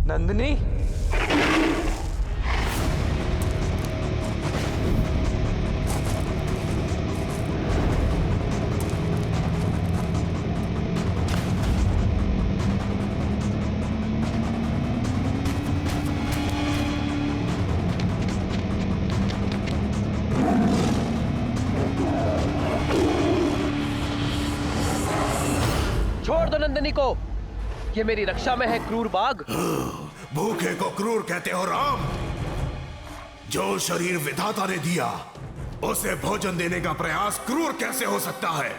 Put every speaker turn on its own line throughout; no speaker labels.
नंदिनी,
छोड़ दो नंदिनी को। ये मेरी रक्षा में है क्रूर बाघ।
भूखे को क्रूर कहते हो राम? जो शरीर विधाता ने दिया उसे भोजन देने का प्रयास क्रूर कैसे हो सकता है?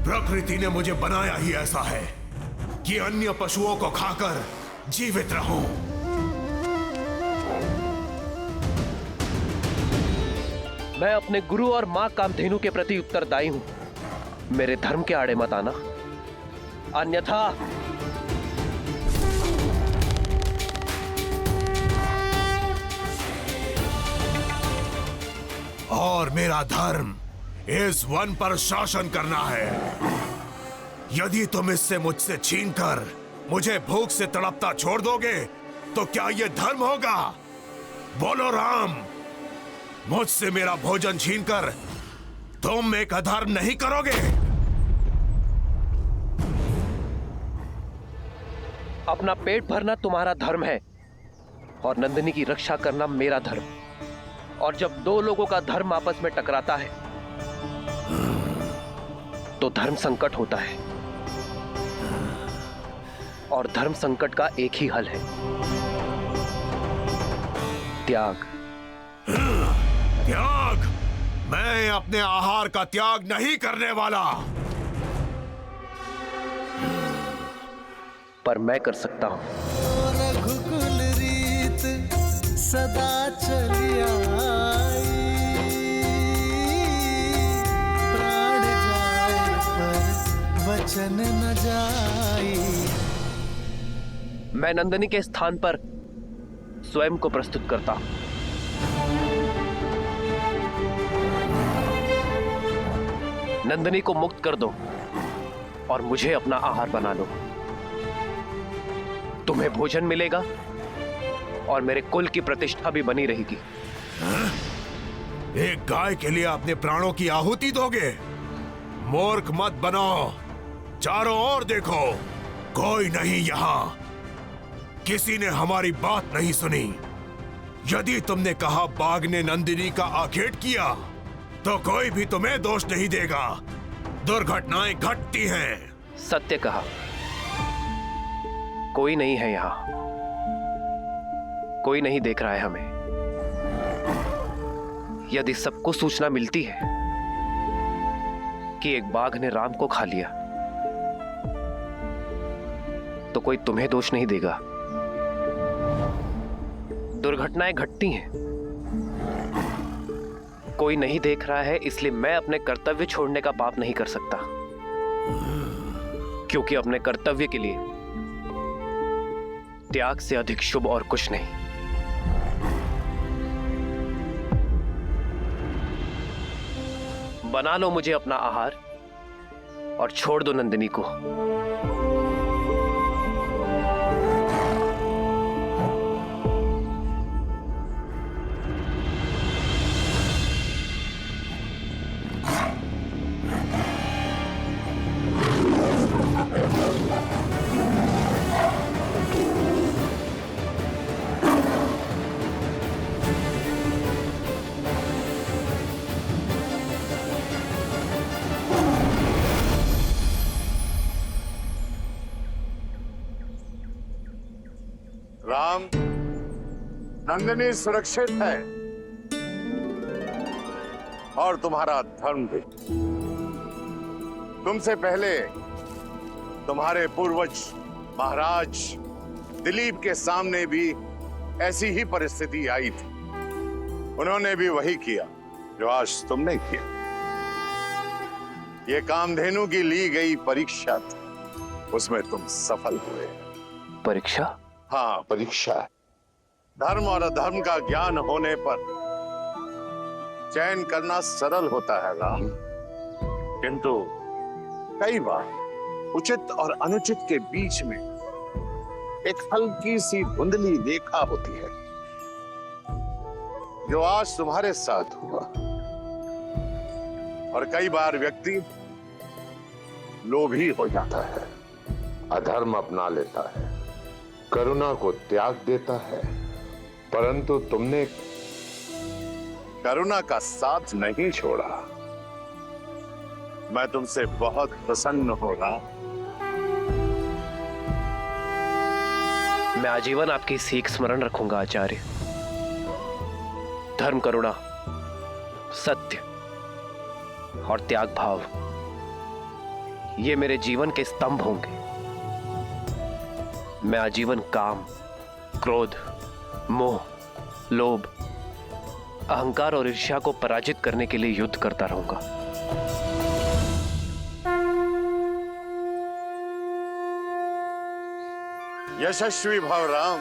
प्रकृति ने मुझे बनाया ही ऐसा है कि अन्य पशुओं को खाकर जीवित रहूं।
मैं अपने गुरु और मां कामधेनु के प्रति उत्तरदायी हूं। मेरे धर्म के आड़े मत आना, अन्यथा।
और मेरा धर्म इस वन पर शासन करना है। यदि तुम इससे मुझसे छीनकर मुझे भूख से तड़पता छोड़ दोगे तो क्या यह धर्म होगा? बोलो राम, मुझसे मेरा भोजन छीनकर तुम एक अधर्म नहीं करोगे?
अपना पेट भरना तुम्हारा धर्म है और नंदिनी की रक्षा करना मेरा धर्म। और जब दो लोगों का धर्म आपस में टकराता है तो धर्म संकट होता है, और धर्म संकट का एक ही हल है, त्याग।
त्याग? मैं अपने आहार का त्याग नहीं करने वाला।
पर मैं कर सकता हूं।
रघुकुल रीत सदा चली आई, प्राण जाए पर वचन न जाई।
मैं नंदिनी के स्थान पर स्वयं को प्रस्तुत करता हूं। नंदिनी को मुक्त कर दो और मुझे अपना आहार बना लो। तुम्हें भोजन मिलेगा और मेरे कुल की प्रतिष्ठा भी बनी रहेगी।
एक गाय के लिए अपने प्राणों की आहुति दोगे? मूर्ख मत बनो। चारों ओर देखो, कोई नहीं यहाँ। किसी ने हमारी बात नहीं सुनी। यदि तुमने कहा बाघ ने नंदिनी का आखेट किया तो कोई भी तुम्हें दोष नहीं देगा। दुर्घटनाएं घटती हैं।
सत्य कहा। कोई नहीं है यहां, कोई नहीं देख रहा है हमें। यदि सबको सूचना मिलती है कि एक बाघ ने राम को खा लिया तो कोई तुम्हें दोष नहीं देगा। दुर्घटनाएं घटती हैं, कोई नहीं देख रहा है, इसलिए मैं अपने कर्तव्य छोड़ने का पाप नहीं कर सकता, क्योंकि अपने कर्तव्य के लिए त्याग से अधिक शुभ और कुछ नहीं। बना लो मुझे अपना आहार और छोड़ दो नंदिनी को।
राम, नंदिनी सुरक्षित है और तुम्हारा धर्म भी। तुमसे पहले तुम्हारे पूर्वज महाराज दिलीप के सामने भी ऐसी ही परिस्थिति आई थी। उन्होंने भी वही किया जो आज तुमने किया। ये कामधेनु की ली गई परीक्षा थी, उसमें तुम सफल हुए।
परीक्षा?
हाँ, परीक्षा। धर्म और अधर्म का ज्ञान होने पर चयन करना सरल होता है राम, किंतु कई बार उचित और अनुचित के बीच में एक हल्की सी धुंधली रेखा होती है, जो आज तुम्हारे साथ हुआ। और कई बार व्यक्ति लोभी हो जाता है, अधर्म अपना लेता है, करुणा को त्याग देता है, परंतु तुमने करुणा का साथ नहीं छोड़ा। मैं तुमसे बहुत प्रसन्न हो रहा।
मैं आजीवन आपकी सीख स्मरण रखूंगा आचार्य। धर्म, करुणा, सत्य और त्याग भाव, ये मेरे जीवन के स्तंभ होंगे। मैं आजीवन काम, क्रोध, मोह, लोभ, अहंकार और ईर्ष्या को पराजित करने के लिए युद्ध करता रहूंगा।
यशस्वी भव राम,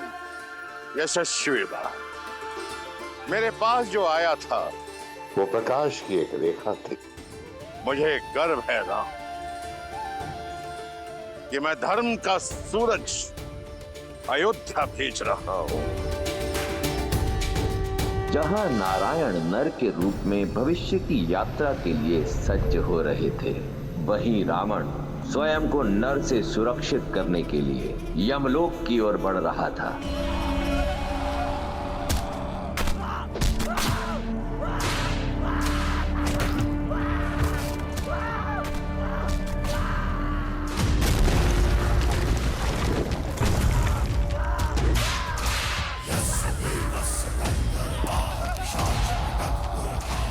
यशस्वी भव। मेरे पास जो आया था वो प्रकाश की एक रेखा थी। मुझे गर्व है राम कि मैं धर्म का सूरज अयोध्या भेज रहा हूं।
जहां नारायण नर के रूप में भविष्य की यात्रा के लिए सज्ज हो रहे थे, वहीं रावण स्वयं को नर से सुरक्षित करने के लिए यमलोक की ओर बढ़ रहा था।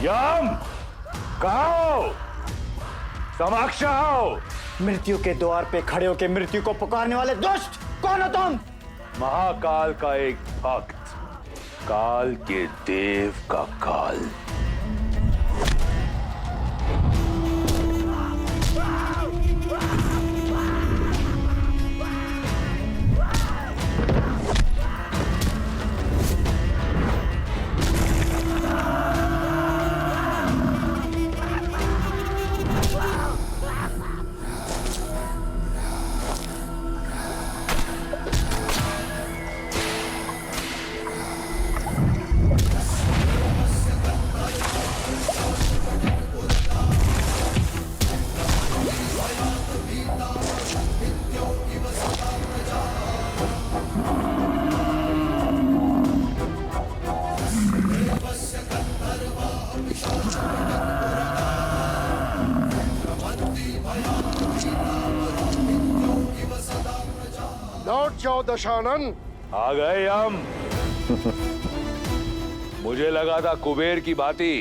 यम, कहो, समक्ष आओ।
मृत्यु के द्वार पे खड़े होकर मृत्यु को पुकारने वाले दुष्ट कौन हो तुम?
महाकाल का एक भक्त, काल के देव का काल।
लौट जाओ दशानन।
आ गए हम। मुझे लगा था कुबेर की भांति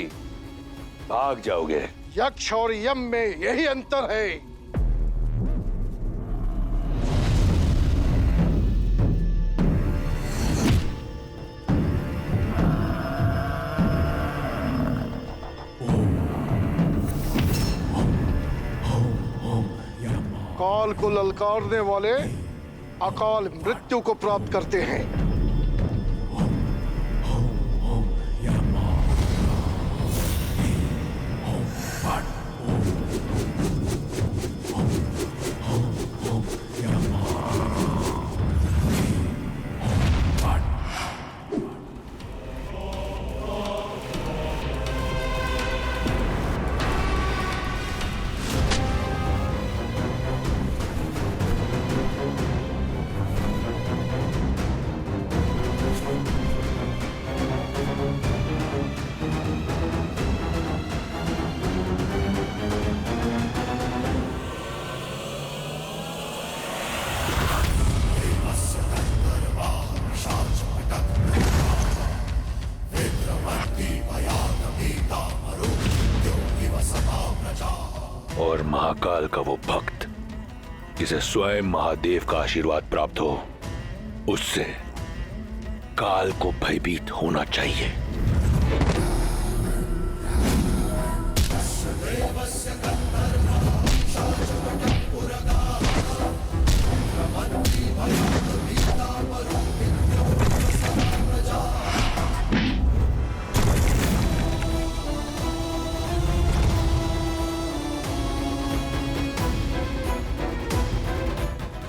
भाग जाओगे।
यक्ष और यम में यही अंतर है। काल को ललकारने वाले अकाल मृत्यु को प्राप्त करते हैं।
और महाकाल का वो भक्त जिसे स्वयं महादेव का आशीर्वाद प्राप्त हो, उससे काल को भयभीत होना चाहिए।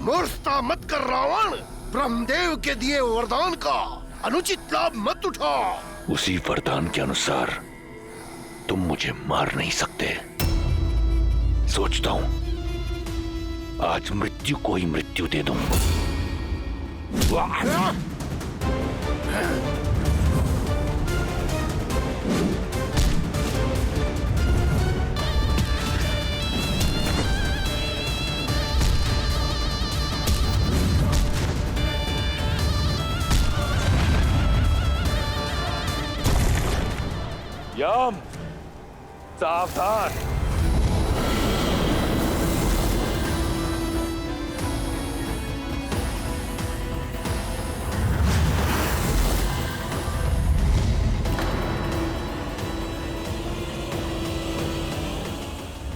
मूर्खता मत कर रावण। ब्रह्मदेव के दिए वरदान का अनुचित लाभ मत उठाओ।
उसी वरदान के अनुसार तुम मुझे मार नहीं सकते। सोचता हूं आज मृत्यु को ही मृत्यु दे दूं। यम, सावधान।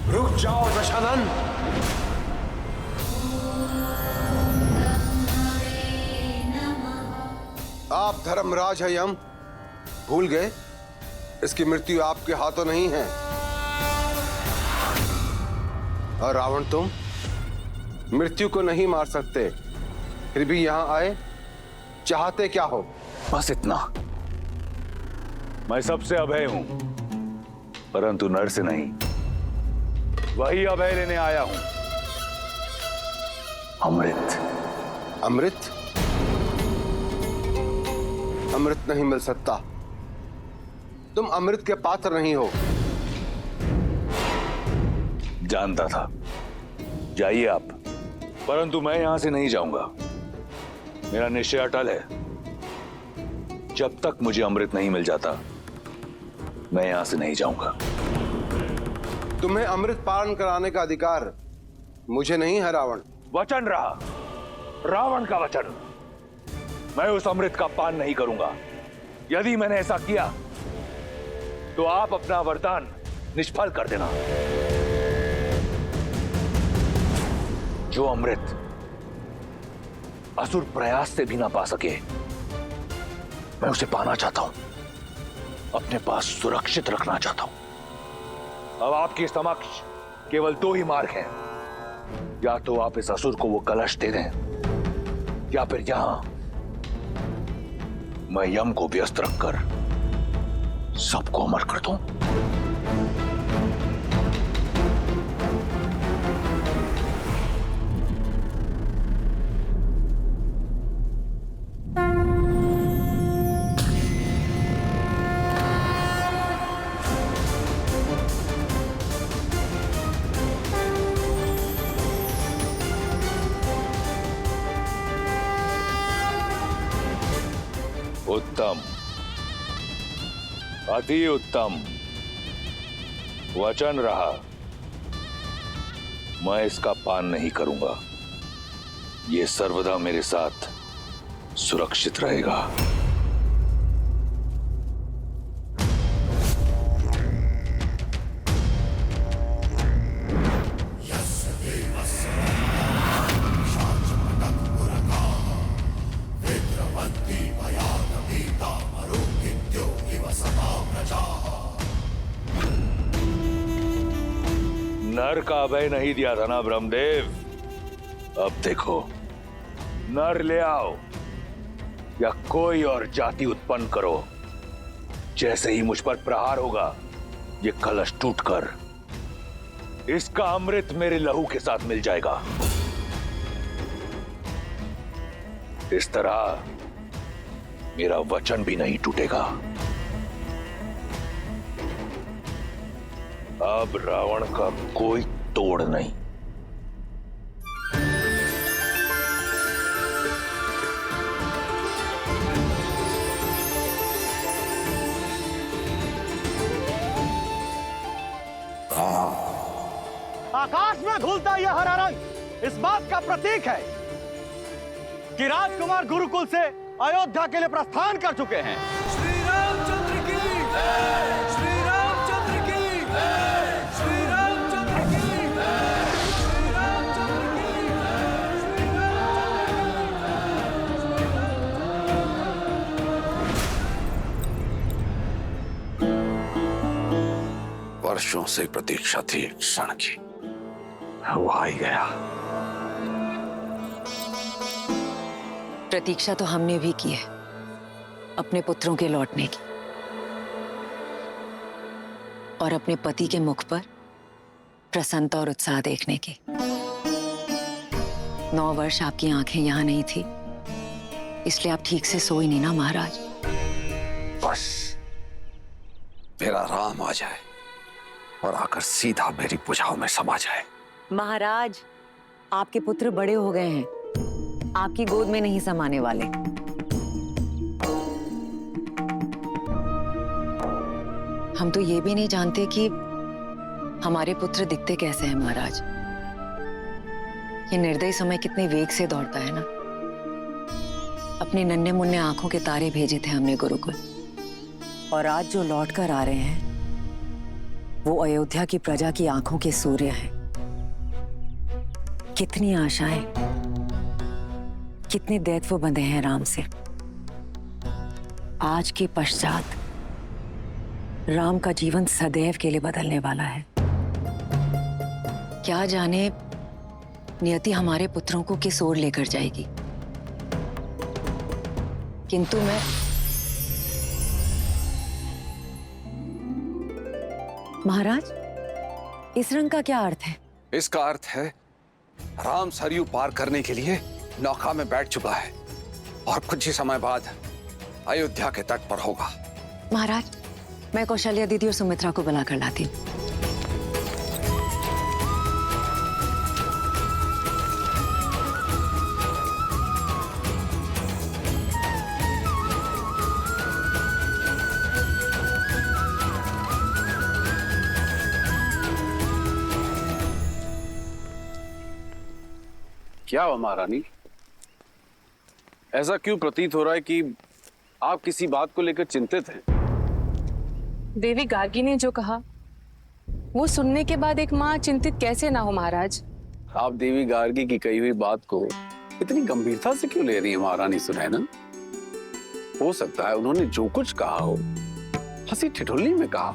रुक जाओ दशानन।
आप धर्मराज है यम, भूल गए इसकी मृत्यु आपके हाथों नहीं है। और रावण तुम मृत्यु को नहीं मार सकते, फिर भी यहां आए, चाहते क्या हो?
बस इतना। मैं सबसे अभय हूं, परंतु नर से नहीं। वही अभय लेने आया हूं, अमृत।
अमृत? अमृत नहीं मिल सकता। तुम अमृत के पात्र नहीं हो।
जानता था। जाइए आप, परंतु मैं यहां से नहीं जाऊंगा। मेरा निश्चय अटल है। जब तक मुझे अमृत नहीं मिल जाता, मैं यहां से नहीं जाऊंगा।
तुम्हें अमृत पान कराने का अधिकार मुझे नहीं है रावण।
वचन रहा, रावण का वचन। मैं उस अमृत का पान नहीं करूंगा। यदि मैंने ऐसा किया तो आप अपना वरदान निष्फल कर देना। जो अमृत असुर प्रयास से भी ना पा सके, मैं उसे पाना चाहता हूं, अपने पास सुरक्षित रखना चाहता हूं। अब आपके समक्ष केवल दो ही मार्ग हैं। या तो आप इस असुर को वो कलश दे दें, या फिर यहां मैं यम को व्यस्त रखकर सबको अमर कर दूं। उत्तम, अति उत्तम। वचन रहा, मैं इसका पान नहीं करूंगा। यह सर्वदा मेरे साथ सुरक्षित रहेगा। नर का अभय नहीं दिया था ना ब्रह्मदेव? अब देखो, नर ले आओ या कोई और जाति उत्पन्न करो, जैसे ही मुझ पर प्रहार होगा, ये कलश टूटकर इसका अमृत मेरे लहू के साथ मिल जाएगा। इस तरह मेरा वचन भी नहीं टूटेगा। अब रावण का कोई तोड़ नहीं।
आकाश में घुलता यह हरा रंग इस बात का प्रतीक है कि राजकुमार गुरुकुल से अयोध्या के लिए प्रस्थान कर चुके हैं।
श्री रामचंद्र की जय, श्री रामचंद्र की जय, श्री रामचंद्र की जय, श्री रामचंद्र की जय, श्री रामचंद्र।
वर्षों से प्रतीक्षा थी एक क्षण की, वो आ ही गया।
प्रतीक्षा तो हमने भी की है अपने पुत्रों के लौटने की, और अपने पति के मुख पर प्रसन्नता और उत्साह देखने की। 9 वर्ष आपकी आंखें यहां नहीं थी, इसलिए आप ठीक से सोई नहीं ना महाराज।
बस मेरा राम आ जाए और आकर सीधा मेरी भुजाओं में समा जाए।
महाराज, आपके पुत्र बड़े हो गए हैं, आपकी गोद में नहीं समाने वाले। हम तो ये भी नहीं जानते कि हमारे पुत्र दिखते कैसे हैं महाराज। ये निर्दयी समय कितने वेग से दौड़ता है ना। अपने नन्हे मुन्ने आंखों के तारे भेजे थे हमने गुरुकुल, और आज जो लौट कर आ रहे हैं वो अयोध्या की प्रजा की आंखों के सूर्य हैं। कितनी आशाएं, कितने दैत्व बंधे हैं राम से। आज के पश्चात राम का जीवन सदैव के लिए बदलने वाला है। क्या जाने नियति हमारे पुत्रों को किस ओर लेकर जाएगी। किंतु मैं महाराज, इस रंग का क्या अर्थ है?
इसका अर्थ है राम सरयू पार करने के लिए नौका में बैठ चुका है और कुछ ही समय बाद अयोध्या के तट पर होगा।
महाराज, मैं कौशल्या दीदी और सुमित्रा को बुलाकर लाती हूँ।
क्या हुआ महारानी? ऐसा क्यों प्रतीत हो रहा है कि आप किसी बात को लेकर चिंतित हैं?
देवी गार्गी ने जो कहा वो सुनने के बाद एक माँ चिंतित कैसे ना हो महाराज।
आप देवी गार्गी की कही हुई बात को इतनी गंभीरता से क्यों ले रही है महारानी सुनैना? हो सकता है उन्होंने जो कुछ कहा हो हंसी ठिठुल्ली में कहा।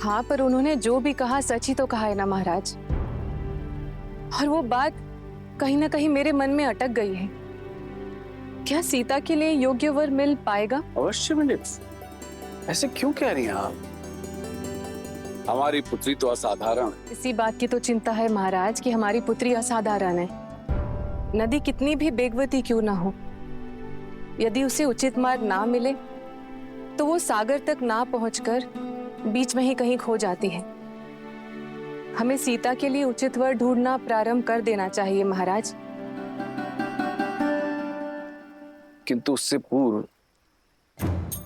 हाँ, पर उन्होंने जो भी कहा सच ही तो कहा है ना महाराज। और वो बात कहीं ना कहीं मेरे मन में अटक गई है। क्या सीता के लिए योग्य वर मिल पाएगा?
अवश्य मिले। ऐसे क्यों कह रही हैं आप? हमारी पुत्री तो असाधारण है।
इसी बात की तो चिंता है महाराज कि हमारी पुत्री असाधारण है। नदी कितनी भी बेगवती क्यों ना हो, यदि उसे उचित मार्ग ना मिले तो वो सागर तक ना पहुंचकर बीच में ही कहीं खो जाती है। हमें सीता के लिए उचित वर ढूंढना प्रारंभ कर देना चाहिए महाराज।
किंतु उससे पूर्व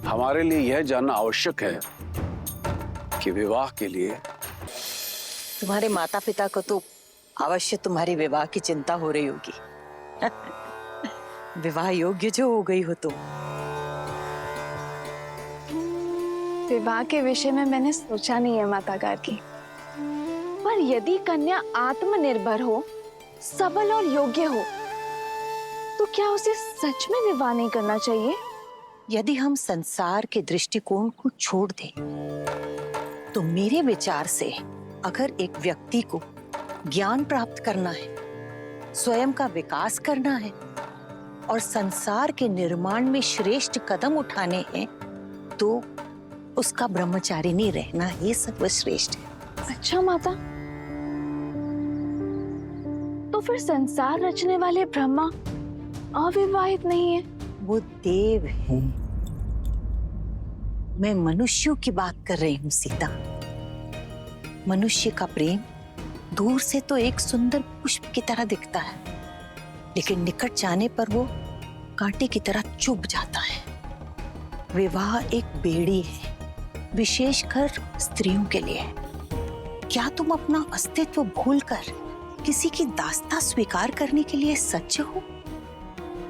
हमारे लिए यह जानना आवश्यक है कि विवाह के लिए
तुम्हारे माता पिता को तो अवश्य तुम्हारी विवाह की चिंता हो रही होगी। विवाह योग्य जो हो गई हो तुम।
विवाह के विषय में मैंने सोचा नहीं है माता गार्गी, पर यदि कन्या आत्मनिर्भर हो, सबल और योग्य हो, तो क्या उसे सच में विवाह नहीं करना चाहिए?
यदि हम संसार के दृष्टिकोण को छोड़ दें, तो मेरे विचार से अगर एक व्यक्ति को ज्ञान प्राप्त करना है, स्वयं का विकास करना है और संसार के निर्माण में श्रेष्ठ कदम उठाने हैं, तो उसका ब्रह्मचारिणी रहना ही सर्वश्रेष्ठ है।
अच्छा माता, तो फिर संसार रचने वाले ब्रह्मा अविवाहित नहीं है?
वो देव हैं। मैं मनुष्यों की बात कर रही हूँ सीता। मनुष्य का प्रेम दूर से तो एक सुंदर पुष्प की तरह दिखता है, लेकिन निकट जाने पर वो कांटे की तरह चुभ जाता है। विवाह एक बेड़ी है, विशेषकर स्त्रियों के लिए। क्या तुम अपना अस्तित्व भूलकर किसी की दास्ता स्वीकार करने के लिए सज्ज हो?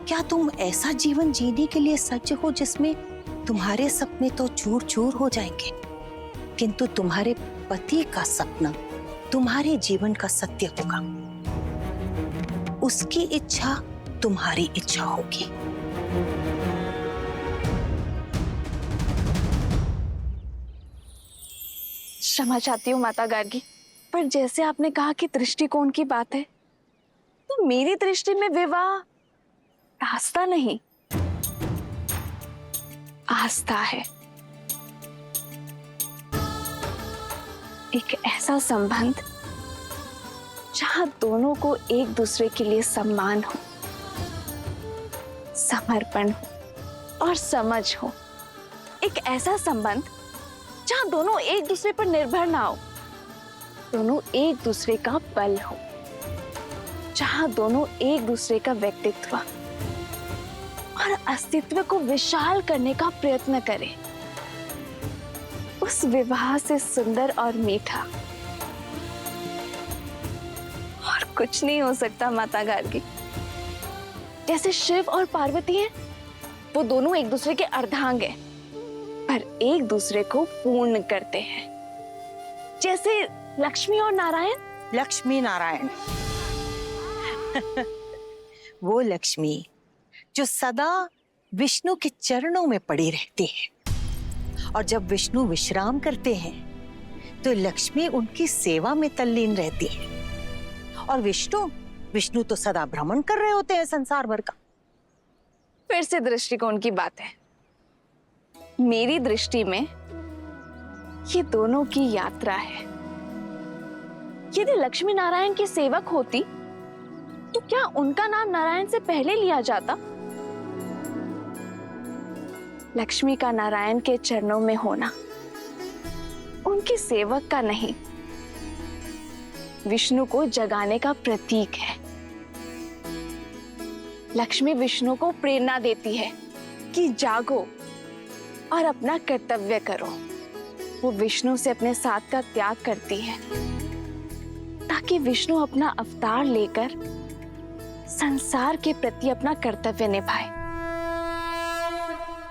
क्या तुम ऐसा जीवन जीने के लिए सज्ज हो जिसमें तुम्हारे सपने तो चूर चूर हो जाएंगे, किंतु तुम्हारे पति का सपना तुम्हारे जीवन का सत्य होगा। उसकी इच्छा तुम्हारी इच्छा होगी।
क्षमा चाहती हूँ माता गार्गी, पर जैसे आपने कहा कि दृष्टिकोण की बात है, तो मेरी दृष्टि में विवाह रास्ता नहीं आस्था है, एक ऐसा संबंध जहां दोनों को एक दूसरे के लिए सम्मान हो, समर्पण हो और समझ हो। एक ऐसा संबंध जहां दोनों एक दूसरे पर निर्भर ना हो, दोनों एक दूसरे का बल हो, जहां दोनों एक दूसरे का व्यक्तित्व और अस्तित्व को विशाल करने का प्रयत्न करें। उस विवाह से सुंदर और मीठा और कुछ नहीं हो सकता माता गार्गी। जैसे शिव और पार्वती हैं, वो दोनों एक दूसरे के अर्धांग हैं, पर एक दूसरे को पूर्ण करते हैं। जैसे लक्ष्मी और नारायण।
लक्ष्मी नारायण वो लक्ष्मी जो सदा विष्णु के चरणों में पड़ी रहती है, और जब विष्णु विश्राम करते हैं तो लक्ष्मी उनकी सेवा में तल्लीन रहती है। और विष्णु तो सदा भ्रमण कर रहे होते हैं संसार भर का।
फिर से दृष्टिकोण की बात है। मेरी दृष्टि में ये दोनों की यात्रा है। यदि लक्ष्मी नारायण की सेवक होती तो क्या उनका नाम नारायण से पहले लिया जाता? लक्ष्मी का नारायण के चरणों में होना उनकी सेवक का नहीं, विष्णु को जगाने का प्रतीक है। लक्ष्मी विष्णु को प्रेरणा देती है कि जागो और अपना कर्तव्य करो। वो विष्णु से अपने साथ का त्याग करती है ताकि विष्णु अपना अवतार लेकर संसार के प्रति अपना कर्तव्य निभाए।